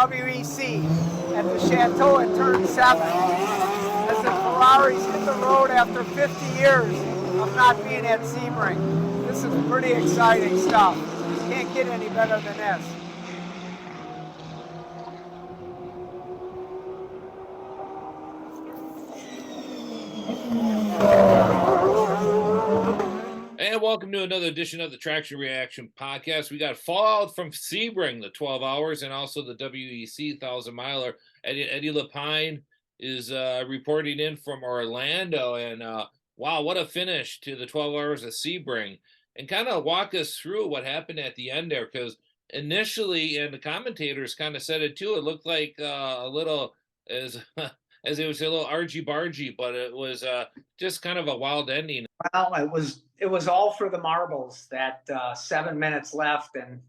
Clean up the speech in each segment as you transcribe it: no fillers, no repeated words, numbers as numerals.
WEC at the Chateau at turn 7 as the Ferraris hit the road after 50 years of not being at Sebring. This is pretty exciting stuff. Can't get any better than this. And welcome to another edition of the Traction Reaction Podcast. We got fallout from Sebring, the 12 hours, and also the WEC 1,000 miler. Eddie LePine is reporting in from Orlando. And wow, what a finish to the 12 hours of Sebring. And kind of walk us through what happened at the end there, because initially, and the commentators kind of said it too, it looked like a little as it was a little argy-bargy, but it was just kind of a wild ending. Well, it was all for the marbles. That 7 minutes left, and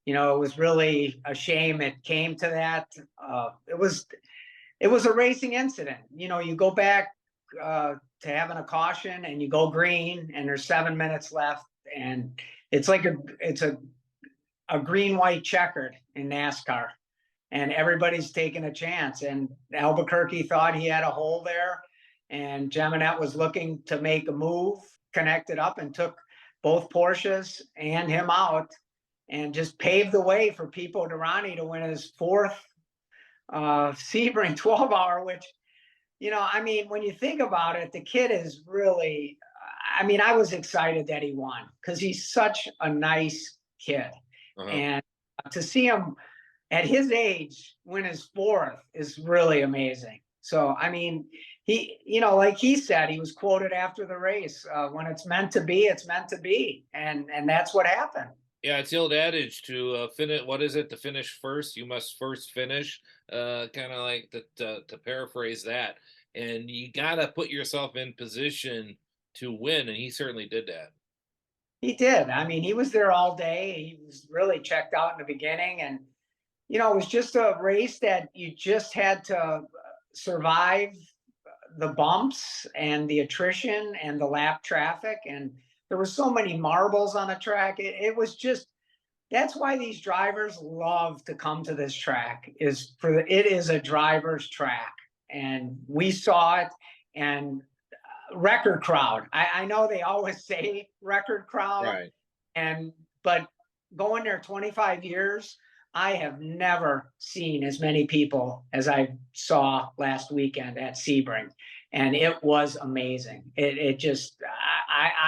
it was really a shame it came to that. It was a racing incident. You go back to having a caution, and you go green, and there's 7 minutes left, and it's like it's a green-white checkered in NASCAR. And everybody's taking a chance. And Albuquerque thought he had a hole there. And Geminette was looking to make a move, connected up, and took both Porsches and him out and just paved the way for Pipo Derani to win his fourth Sebring 12-hour, which, when you think about it, the kid is really, I was excited that he won because he's such a nice kid. Uh-huh. And to see him at his age win his fourth is really amazing. So, he, like he said, he was quoted after the race, when it's meant to be, it's meant to be. And that's what happened. Yeah, it's the old adage to finish. What is it? To finish first, you must first finish. Kind of like to paraphrase that. And you got to put yourself in position to win. And he certainly did that. He did. He was there all day. He was really checked out in the beginning. And it was just a race that you just had to survive the bumps and the attrition and the lap traffic. And there were so many marbles on the track. It was just, that's why these drivers love to come to this track, it is a driver's track. And we saw it, and record crowd. I know they always say record crowd. Right. But going there 25 years, I have never seen as many people as I saw last weekend at Sebring, and it was amazing. It just,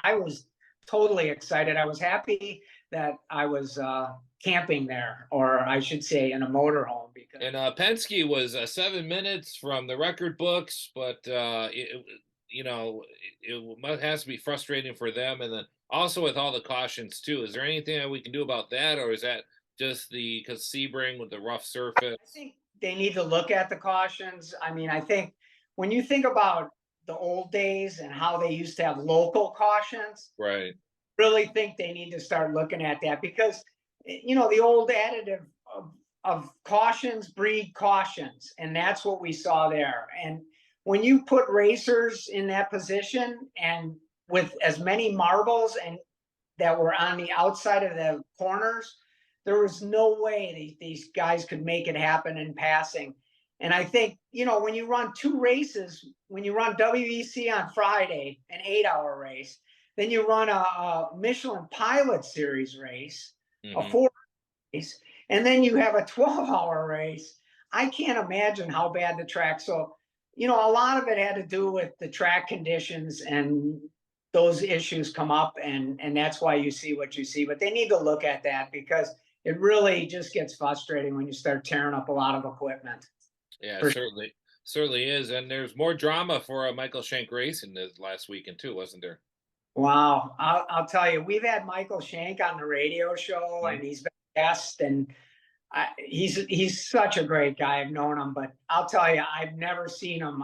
I was totally excited. I was happy that I was camping there, or I should say in a motorhome. And Penske was 7 minutes from the record books, but it has to be frustrating for them. And then also with all the cautions too, is there anything that we can do about that, or is that just because Sebring with the rough surface? I think they need to look at the cautions. I think when you think about the old days and how they used to have local cautions, right? Really think they need to start looking at that, because the old adage of cautions breed cautions, and that's what we saw there. And when you put racers in that position, and with as many marbles and that were on the outside of the corners, there was no way these guys could make it happen in passing. And I think, when you run two races, when you run WEC on Friday, an 8-hour race, then you run a Michelin Pilot Series race, a 4 race, and then you have a 12-hour race. I can't imagine how bad the track. So, a lot of it had to do with the track conditions, and those issues come up, and that's why you see what you see. But they need to look at that, because it really just gets frustrating when you start tearing up a lot of equipment. Yeah, certainly is. And there's more drama for Michael Shank Racing this last weekend too, wasn't there? Wow. I'll tell you, we've had Michael Shank on the radio show, and he's been a guest, and he's such a great guy. I've known him, but I'll tell you, I've never seen him.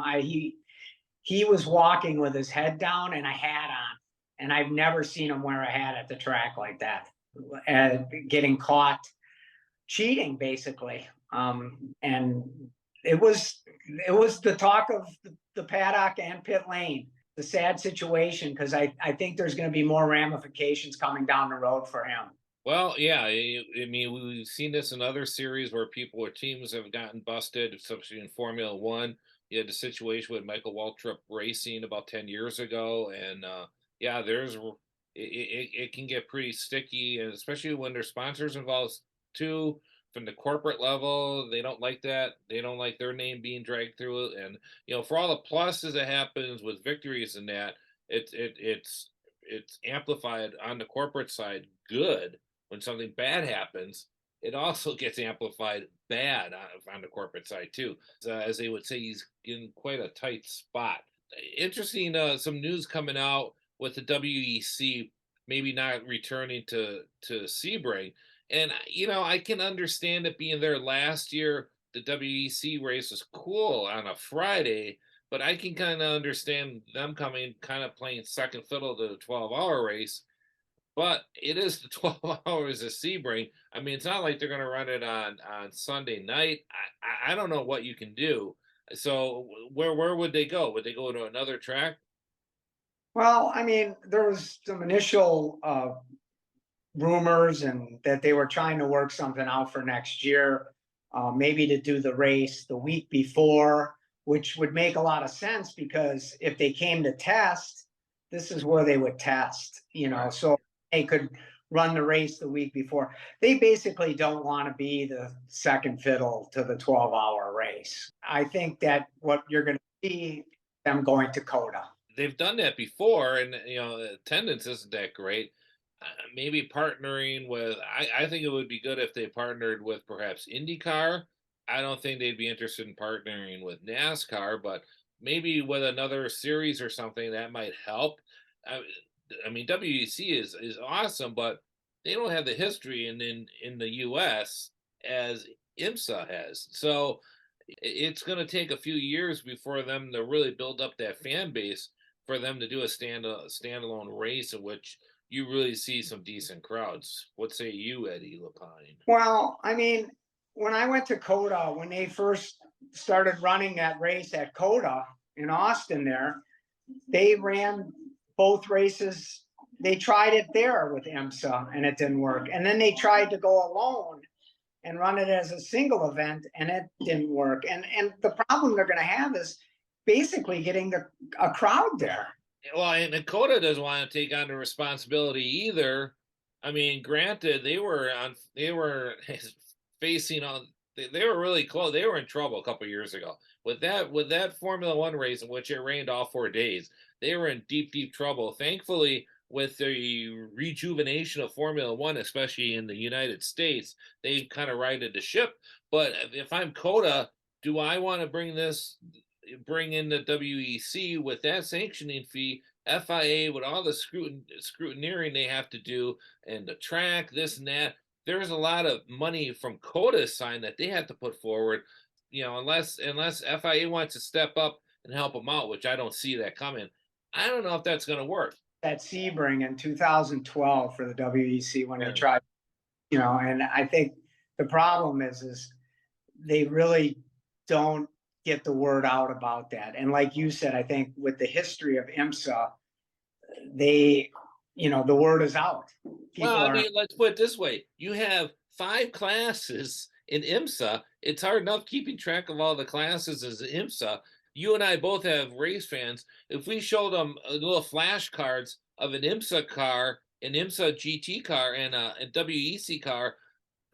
He was walking with his head down and a hat on, and I've never seen him wear a hat at the track like that, getting caught cheating, basically. And it was the talk of the paddock and pit lane. The sad situation, because I think there's going to be more ramifications coming down the road for him. Well, yeah, I mean, we've seen this in other series where people or teams have gotten busted, especially in Formula One. You had the situation with Michael Waltrip Racing about 10 years ago, and yeah, it can get pretty sticky, and especially when there's sponsors involved too. From the corporate level, they don't like that. They don't like their name being dragged through it, and for all the pluses that happens with victories and that, it's amplified on the corporate side. Good when something bad happens, it also gets amplified bad on the corporate side too. As they would say, he's in quite a tight spot. Interesting, some news coming out with the WEC maybe not returning to Sebring, and I can understand it being there last year. The WEC race was cool on a Friday, but I can kind of understand them coming, kind of playing second fiddle to the 12-hour race, but it is the 12 hours of Sebring. I mean, it's not like they're going to run it on Sunday night. I don't know what you can do. So where would they go? Would they go to another track? Well, I mean, there was some initial rumors and that they were trying to work something out for next year, maybe to do the race the week before, which would make a lot of sense because if they came to test, this is where they would test, Right. so they could run the race the week before. They basically don't want to be the second fiddle to the 12-hour race. I think that what you're going to see them going to Coda. They've done that before, and the attendance isn't that great. Maybe partnering with, I think it would be good if they partnered with perhaps IndyCar. I don't think they'd be interested in partnering with NASCAR, but maybe with another series or something that might help. I, I mean, WEC is awesome, but they don't have the history in the U.S. as IMSA has. So it's going to take a few years before them to really build up that fan base for them to do a standalone race in which you really see some decent crowds. What say you, Eddie LePine? Well, I mean, when I went to Coda, when they first started running that race at Coda in Austin there, they ran both races. They tried it there with IMSA and it didn't work. And then they tried to go alone and run it as a single event and it didn't work. And the problem they're going to have is basically getting a crowd there. Well, and Dakota doesn't want to take on the responsibility either. I mean, granted, they were facing on they were really close. They were in trouble a couple years ago with that Formula One race in which it rained all 4 days. They were in deep trouble. Thankfully, with the rejuvenation of Formula One, especially in the United States, they've kind of righted the ship. But if I'm Coda, do I want to bring in the WEC with that sanctioning fee, FIA with all the scrutineering they have to do, and the track, this and that? There's a lot of money from Coda's side that they have to put forward. Unless FIA wants to step up and help them out, which I don't see that coming. I don't know if that's going to work. At Sebring in 2012 for the WEC when they Yeah. tried, and I think the problem is they really don't get the word out about that. And like you said, I think with the history of IMSA, they, the word is out. Well, People I are, mean, let's put it this way: you have 5 classes in IMSA. It's hard enough keeping track of all the classes as IMSA. You and I both have race fans. If we showed them little flashcards of an IMSA car, an IMSA GT car, and a WEC car,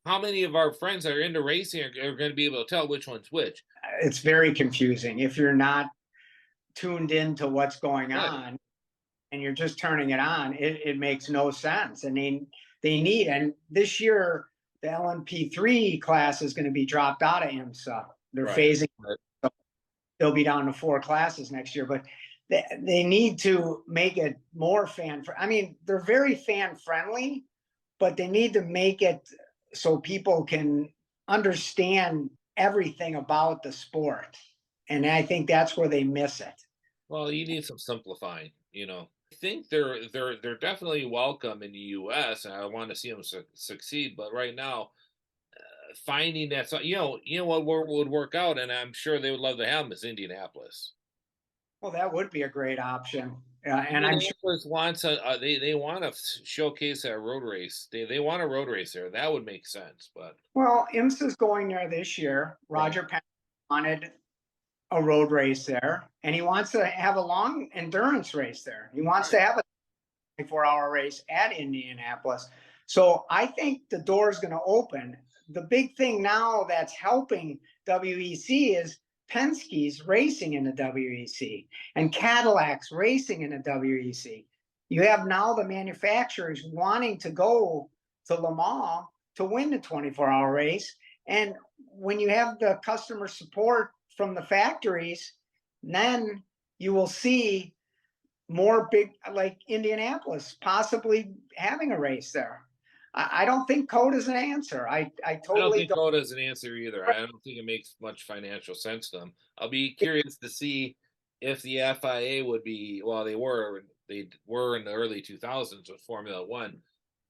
how many of our friends that are into racing are going to be able to tell which one's which? it's very confusing if you're not tuned into what's going Right, on and you're just turning it on. It makes no sense. I mean, and this year, the LMP3 class is going to be dropped out of IMSA. They're right. phasing, they'll be down to 4 classes next year, but they need to make it more I mean, they're very fan friendly, but they need to make it so people can understand everything about the sport. And I think that's where they miss it. Well, you need some simplifying. I think they're definitely welcome in the U.S. and I want to see them succeed. But right now, finding that, what would work out, and I'm sure they would love to have them is Indianapolis. Well, that would be a great option. And I'm sure. Indianapolis wants they want to showcase a road race. They want a road race there. That would make sense, but Well, IMSA's going there this year. Roger Penn wanted a road race there, and he wants to have a long endurance race there. He wants to have a 24-hour race at Indianapolis. So I think the door is going to open. The big thing now that's helping WEC is Penske's racing in the WEC and Cadillac's racing in the WEC. You have now the manufacturers wanting to go to Le Mans to win the 24-hour race. And when you have the customer support from the factories, then you will see more big, like Indianapolis, possibly having a race there. I don't think code is an answer. I I don't totally think Coda is an answer either. I don't think it makes much financial sense to them. I'll be curious to see if the FIA would be. Well, they were in the early 2000s with Formula One,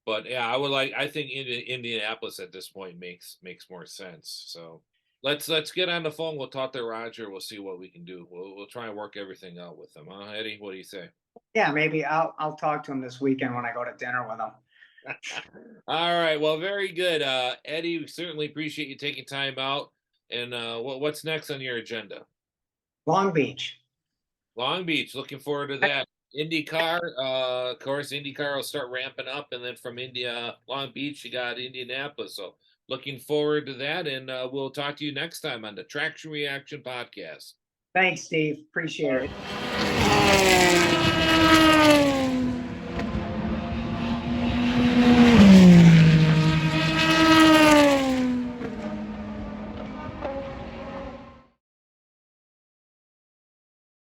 but yeah, I think Indianapolis at this point makes more sense. So let's get on the phone. We'll talk to Roger. We'll see what we can do. We'll try and work everything out with them. Huh, Eddie? What do you say? Yeah, maybe I'll talk to him this weekend when I go to dinner with him. All right. Well, very good. Eddie, we certainly appreciate you taking time out. And what's next on your agenda? Long Beach. Long Beach. Looking forward to that. IndyCar, of course, IndyCar will start ramping up, and then from Long Beach, you got Indianapolis. So looking forward to that, and we'll talk to you next time on the Traction Reaction Podcast. Thanks, Steve. Appreciate it.